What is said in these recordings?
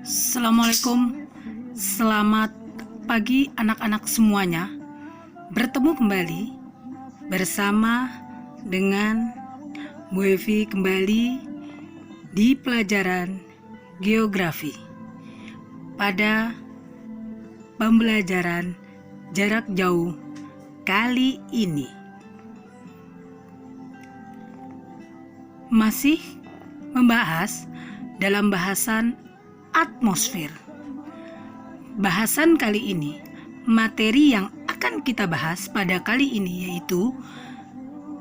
Assalamualaikum, selamat pagi anak-anak semuanya. Bertemu kembali bersama dengan Bu Evi kembali di pelajaran geografi pada pembelajaran jarak jauh kali ini. Masih membahas dalam bahasan atmosfer. Bahasan kali ini, materi yang akan kita bahas pada kali ini yaitu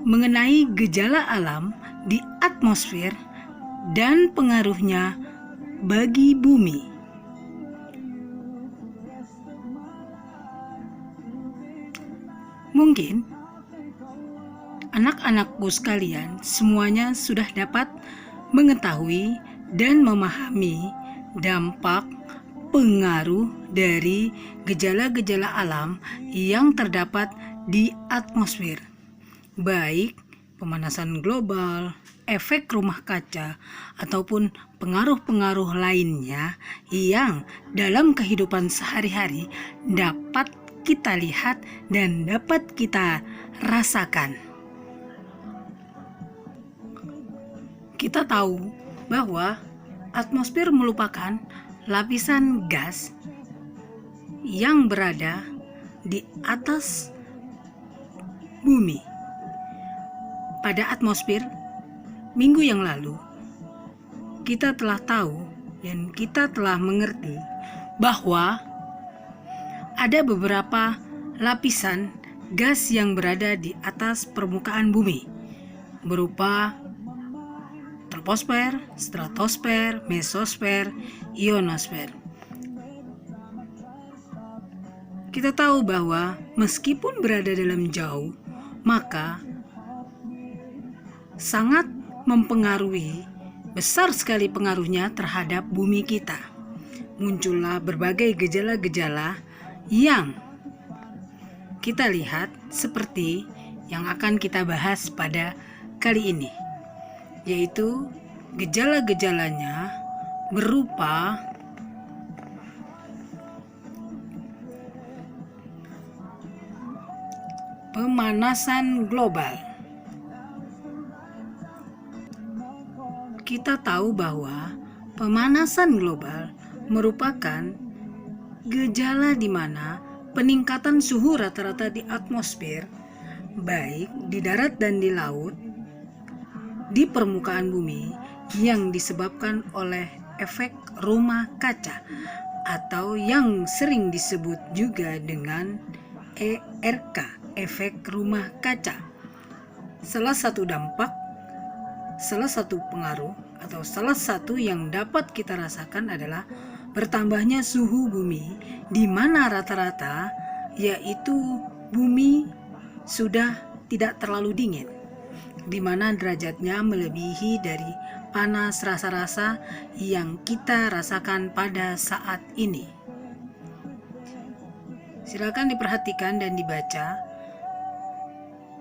mengenai gejala alam di atmosfer dan pengaruhnya bagi bumi. Mungkin anak-anakku sekalian semuanya sudah dapat mengetahui dan memahami dampak pengaruh dari gejala-gejala alam yang terdapat di atmosfer, baik pemanasan global, efek rumah kaca, ataupun pengaruh-pengaruh lainnya yang dalam kehidupan sehari-hari dapat kita lihat dan dapat kita rasakan. Kita tahu bahwa atmosfer merupakan lapisan gas yang berada di atas bumi. Pada atmosfer, minggu yang lalu, kita telah tahu dan kita telah mengerti bahwa ada beberapa lapisan gas yang berada di atas permukaan bumi, berupa troposfer, stratosfer, mesosfer, ionosfer. Kita tahu bahwa meskipun berada dalam jauh, maka sangat mempengaruhi, besar sekali pengaruhnya terhadap bumi kita. Muncullah berbagai gejala-gejala yang kita lihat seperti yang akan kita bahas pada kali ini, yaitu gejala-gejalanya berupa pemanasan global. Kita tahu bahwa pemanasan global merupakan gejala di mana peningkatan suhu rata-rata di atmosfer, baik di darat dan di laut, di permukaan bumi yang disebabkan oleh efek rumah kaca atau yang sering disebut juga dengan ERK, efek rumah kaca. Salah satu dampak, salah satu pengaruh atau salah satu yang dapat kita rasakan adalah bertambahnya suhu bumi, di mana rata-rata yaitu bumi sudah tidak terlalu dingin, di mana derajatnya melebihi dari panas rasa-rasa yang kita rasakan pada saat ini. Silakan diperhatikan dan dibaca.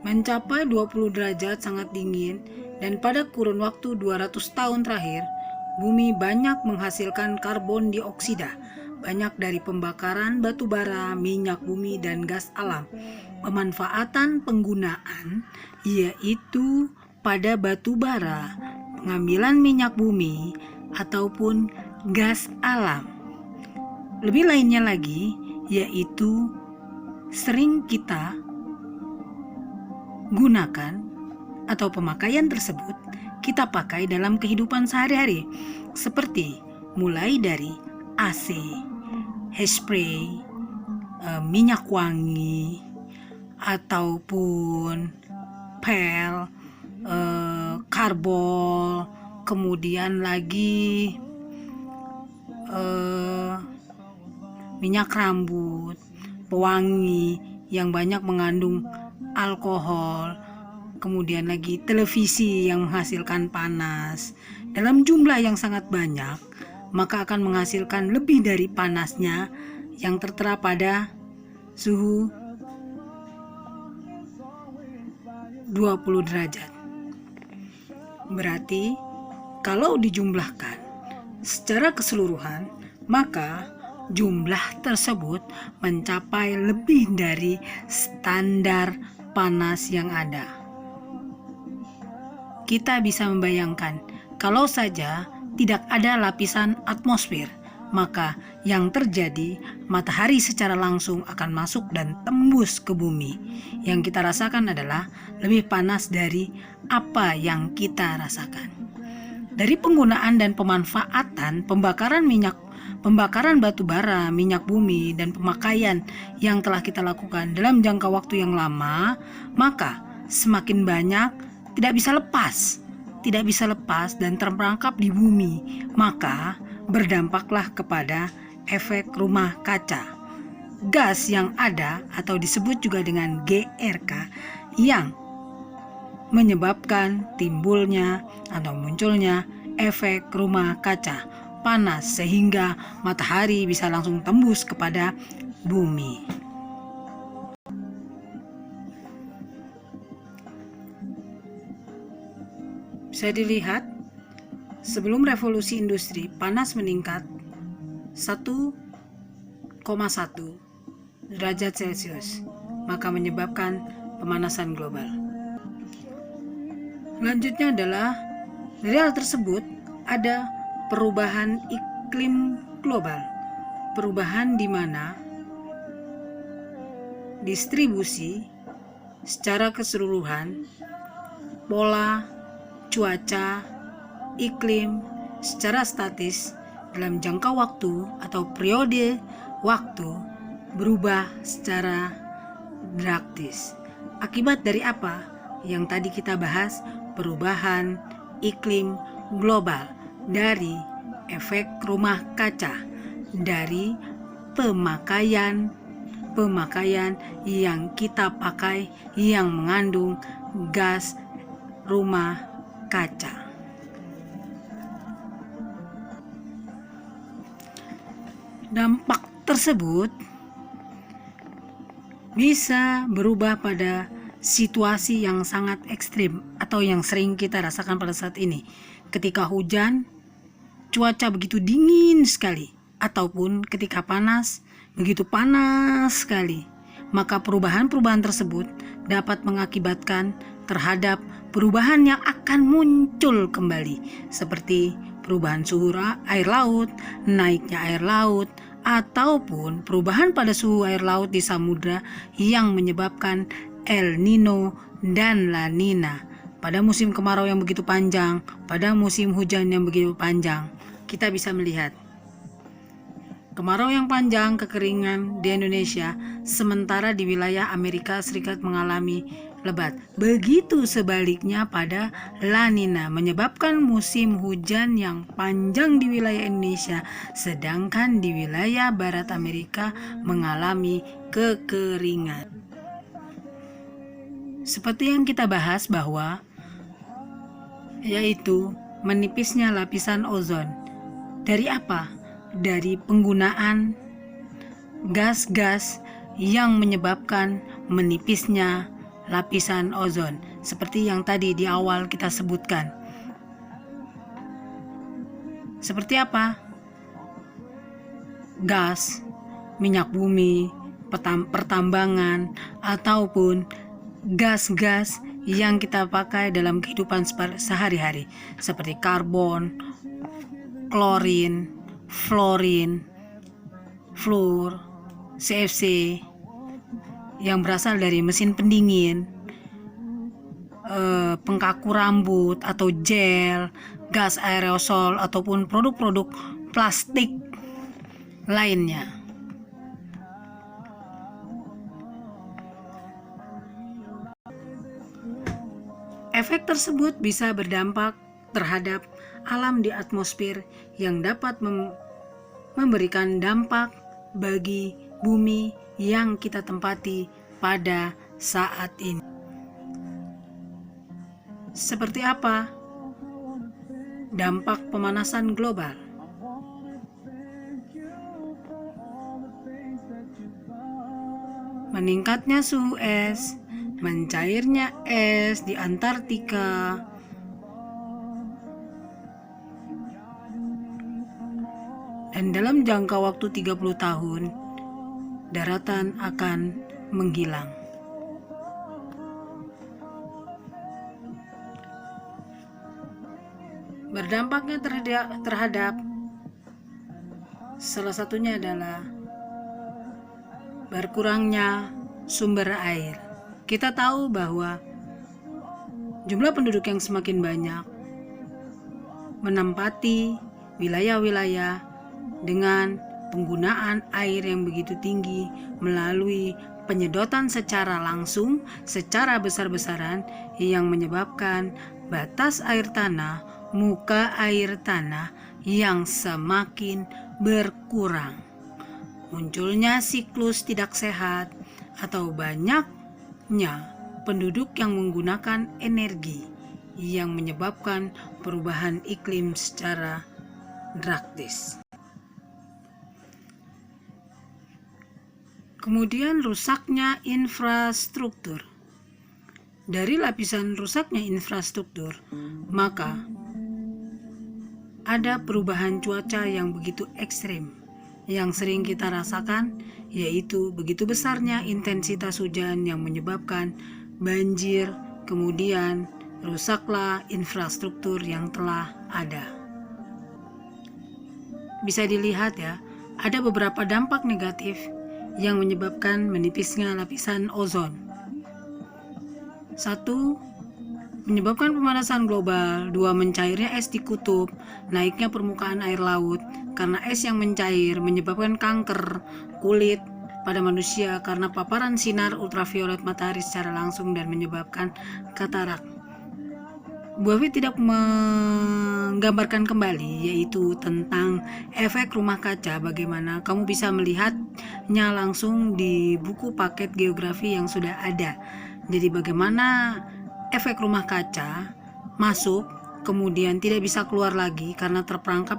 Mencapai 20 derajat sangat dingin, dan pada kurun waktu 200 tahun terakhir, bumi banyak menghasilkan karbon dioksida, banyak dari pembakaran batu bara, minyak bumi, dan gas alam. Pemanfaatan penggunaan yaitu pada batu bara, pengambilan minyak bumi, ataupun gas alam. Lebih lainnya lagi yaitu sering kita gunakan atau pemakaian tersebut kita pakai dalam kehidupan sehari-hari, seperti mulai dari AC, hairspray, minyak wangi, ataupun pel, karbol, kemudian lagi minyak rambut, pewangi yang banyak mengandung alkohol, kemudian lagi televisi yang menghasilkan panas dalam jumlah yang sangat banyak, maka akan menghasilkan lebih dari panasnya yang tertera pada suhu 20 derajat. Berarti kalau dijumlahkan secara keseluruhan, maka jumlah tersebut mencapai lebih dari standar panas yang ada. Kita bisa membayangkan, kalau saja tidak ada lapisan atmosfer, maka yang terjadi, matahari secara langsung akan masuk dan tembus ke bumi. Yang kita rasakan adalah lebih panas dari apa yang kita rasakan. Dari penggunaan dan pemanfaatan pembakaran batu bara, minyak bumi, dan pemakaian yang telah kita lakukan dalam jangka waktu yang lama, maka semakin banyak tidak bisa lepas dan terperangkap di bumi, maka berdampaklah kepada efek rumah kaca. Gas yang ada atau disebut juga dengan GRK yang menyebabkan timbulnya atau munculnya efek rumah kaca panas sehingga matahari bisa langsung tembus kepada bumi. Bisa dilihat, sebelum revolusi industri, panas meningkat 1,1 derajat Celcius, maka menyebabkan pemanasan global. Selanjutnya adalah, dari hal tersebut ada perubahan iklim global. Perubahan di mana distribusi secara keseluruhan pola cuaca, iklim secara statis dalam jangka waktu atau periode waktu berubah secara drastis. Akibat dari apa? Yang tadi kita bahas, perubahan iklim global dari efek rumah kaca, dari pemakaian yang kita pakai yang mengandung gas rumah kaca. Dampak tersebut bisa berubah pada situasi yang sangat ekstrim atau yang sering kita rasakan pada saat ini. Ketika hujan, cuaca begitu dingin sekali, ataupun ketika panas, begitu panas sekali. Maka perubahan-perubahan tersebut dapat mengakibatkan terhadap perubahan yang akan muncul kembali, seperti perubahan suhu air laut, naiknya air laut, ataupun perubahan pada suhu air laut di samudra yang menyebabkan El Nino dan La Nina. Pada musim kemarau yang begitu panjang, pada musim hujan yang begitu panjang, kita bisa melihat kemarau yang panjang, kekeringan di Indonesia, sementara di wilayah Amerika Serikat mengalami lebat. Begitu sebaliknya pada La Nina, menyebabkan musim hujan yang panjang di wilayah Indonesia, sedangkan di wilayah barat Amerika mengalami kekeringan. Seperti yang kita bahas bahwa yaitu menipisnya lapisan ozon. Dari apa? Dari penggunaan gas-gas yang menyebabkan menipisnya lapisan ozon, seperti yang tadi di awal kita sebutkan. Seperti apa? Gas, minyak bumi, pertambangan, ataupun gas-gas yang kita pakai dalam kehidupan sehari-hari, seperti karbon, klorin, fluorin, fluor, CFC yang berasal dari mesin pendingin, pengkaku rambut atau gel, gas aerosol, ataupun produk-produk plastik lainnya. Efek tersebut bisa berdampak terhadap alam di atmosfer yang dapat memberikan dampak bagi bumi yang kita tempati pada saat ini. Seperti apa dampak pemanasan global? Meningkatnya suhu es, mencairnya es di Antartika, Dan dalam jangka waktu 30 tahun, daratan akan menghilang. Berdampaknya terhadap salah satunya adalah berkurangnya sumber air. Kita tahu bahwa jumlah penduduk yang semakin banyak menempati wilayah-wilayah dengan penggunaan air yang begitu tinggi melalui penyedotan secara langsung, secara besar-besaran yang menyebabkan batas air tanah, muka air tanah yang semakin berkurang. Munculnya siklus tidak sehat atau banyaknya penduduk yang menggunakan energi yang menyebabkan perubahan iklim secara drastis. Kemudian rusaknya infrastruktur. Dari lapisan rusaknya infrastruktur, maka ada perubahan cuaca yang begitu ekstrim yang sering kita rasakan, yaitu begitu besarnya intensitas hujan yang menyebabkan banjir, kemudian rusaklah infrastruktur yang telah ada. Bisa dilihat ya, ada beberapa dampak negatif yang menyebabkan menipisnya lapisan ozon. 1. Menyebabkan pemanasan global. 2. Mencairnya es di kutub, naiknya permukaan air laut karena es yang mencair menyebabkan kanker kulit pada manusia karena paparan sinar ultraviolet matahari secara langsung dan menyebabkan katarak. Bu Evi tidak menggambarkan kembali yaitu tentang efek rumah kaca, bagaimana kamu bisa melihatnya langsung di buku paket geografi yang sudah ada. Jadi bagaimana efek rumah kaca masuk kemudian tidak bisa keluar lagi karena terperangkap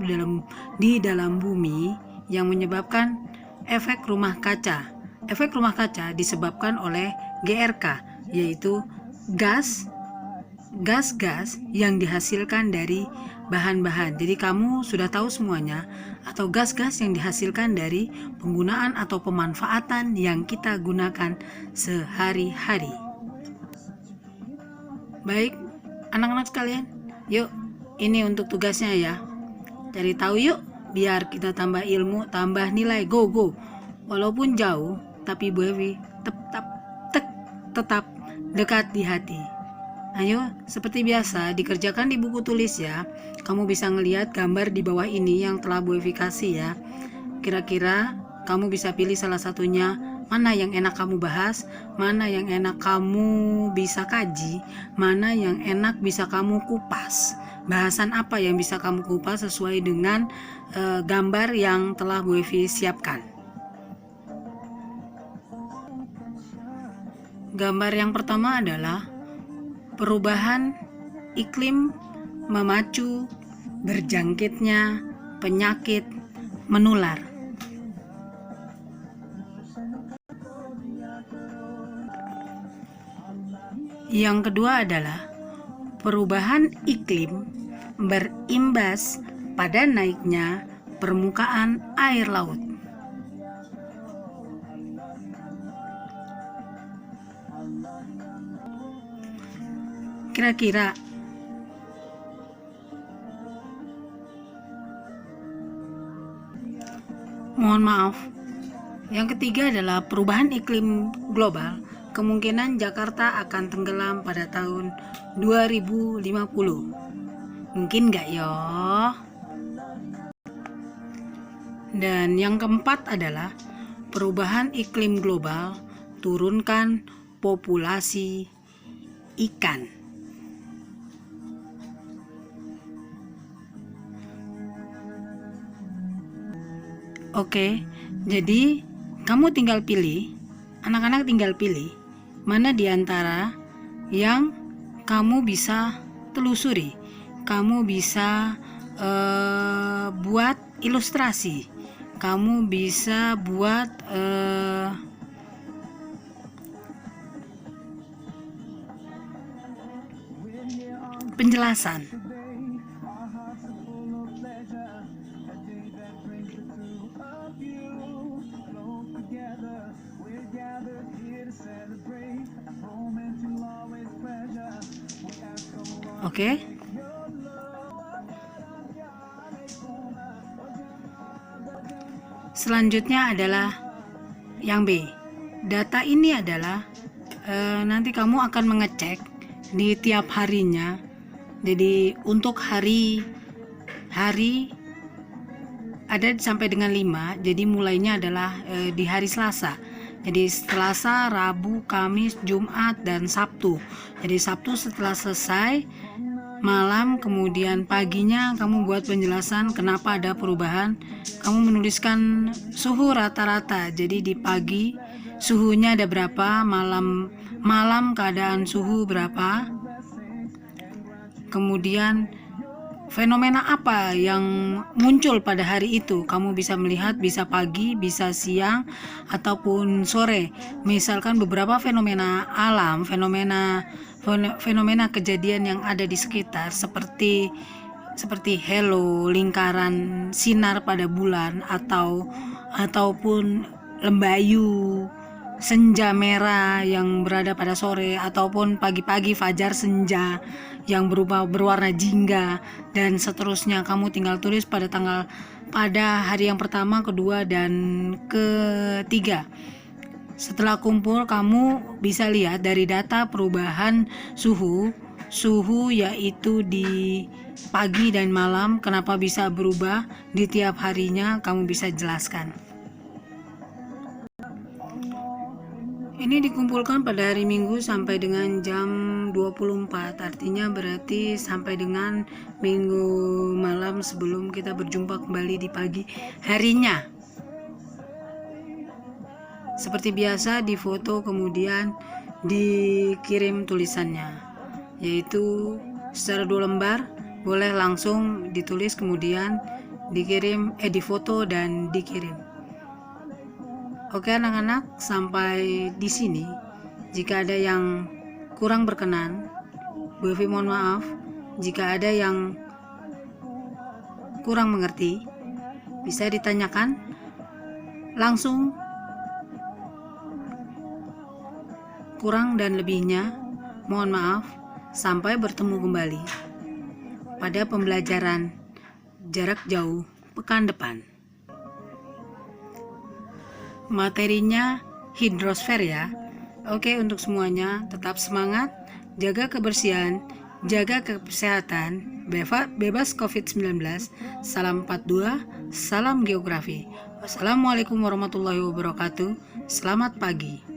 di dalam bumi yang menyebabkan efek rumah kaca. Efek rumah kaca disebabkan oleh GRK, yaitu gas-gas yang dihasilkan dari bahan-bahan. Jadi kamu sudah tahu semuanya, atau gas-gas yang dihasilkan dari penggunaan atau pemanfaatan yang kita gunakan sehari-hari. Baik, anak-anak sekalian, yuk, ini untuk tugasnya ya. Cari tahu yuk, biar kita tambah ilmu, tambah nilai. Go. Walaupun jauh, tapi Bu Evi tetap dekat di hati. Ayo, seperti biasa, dikerjakan di buku tulis ya. Kamu bisa ngelihat gambar di bawah ini yang telah Bu Evi kasih ya. Kira-kira kamu bisa pilih salah satunya, mana yang enak kamu bahas, mana yang enak kamu bisa kaji, mana yang enak bisa kamu kupas. Bahasan apa yang bisa kamu kupas sesuai dengan gambar yang telah Bu Evi siapkan. Gambar yang pertama adalah perubahan iklim memacu berjangkitnya penyakit menular. Yang kedua adalah perubahan iklim berimbas pada naiknya permukaan air laut. Kira-kira mohon maaf. Yang ketiga adalah perubahan iklim global. Kemungkinan Jakarta akan tenggelam pada tahun 2050. Mungkin nggak yo? Dan yang keempat adalah perubahan iklim global, turunkan populasi ikan. Oke, jadi kamu tinggal pilih, anak-anak tinggal pilih mana di antara yang kamu bisa telusuri. Kamu bisa buat ilustrasi, kamu bisa buat penjelasan. Oke. Selanjutnya adalah yang B. Data ini adalah nanti kamu akan mengecek di tiap harinya. Jadi untuk hari ada sampai dengan 5. Jadi mulainya adalah di hari Selasa. Jadi Selasa, Rabu, Kamis, Jumat, dan Sabtu. Jadi Sabtu setelah selesai malam, kemudian paginya kamu buat penjelasan kenapa ada perubahan. Kamu menuliskan suhu rata-rata. Jadi di pagi suhunya ada berapa, malam keadaan suhu berapa. Kemudian fenomena apa yang muncul pada hari itu. Kamu bisa melihat, bisa pagi, bisa siang, ataupun sore. Misalkan beberapa fenomena alam, fenomena kejadian yang ada di sekitar, seperti halo, lingkaran sinar pada bulan, ataupun lembayu, senja merah yang berada pada sore, ataupun pagi-pagi fajar senja yang berwarna jingga, dan seterusnya. Kamu tinggal tulis pada hari yang pertama, kedua, dan ketiga. Setelah kumpul, kamu bisa lihat dari data perubahan suhu yaitu di pagi dan malam, kenapa bisa berubah di tiap harinya, kamu bisa jelaskan. Ini dikumpulkan pada hari Minggu sampai dengan jam 24, artinya berarti sampai dengan Minggu malam sebelum kita berjumpa kembali di pagi harinya. Seperti biasa, difoto kemudian dikirim tulisannya, yaitu secara 2 lembar, boleh langsung ditulis kemudian dikirim, difoto dan dikirim. Oke anak-anak, sampai di sini. Jika ada yang kurang berkenan, Bu Evi mohon maaf. Jika ada yang kurang mengerti, bisa ditanyakan langsung. Kurang dan lebihnya, mohon maaf. Sampai bertemu kembali pada pembelajaran jarak jauh pekan depan. Materinya hidrosfer ya. Oke, untuk semuanya tetap semangat, jaga kebersihan, jaga kesehatan, bebas COVID-19. Salam 42, salam geografi. Wassalamualaikum warahmatullahi wabarakatuh. Selamat pagi.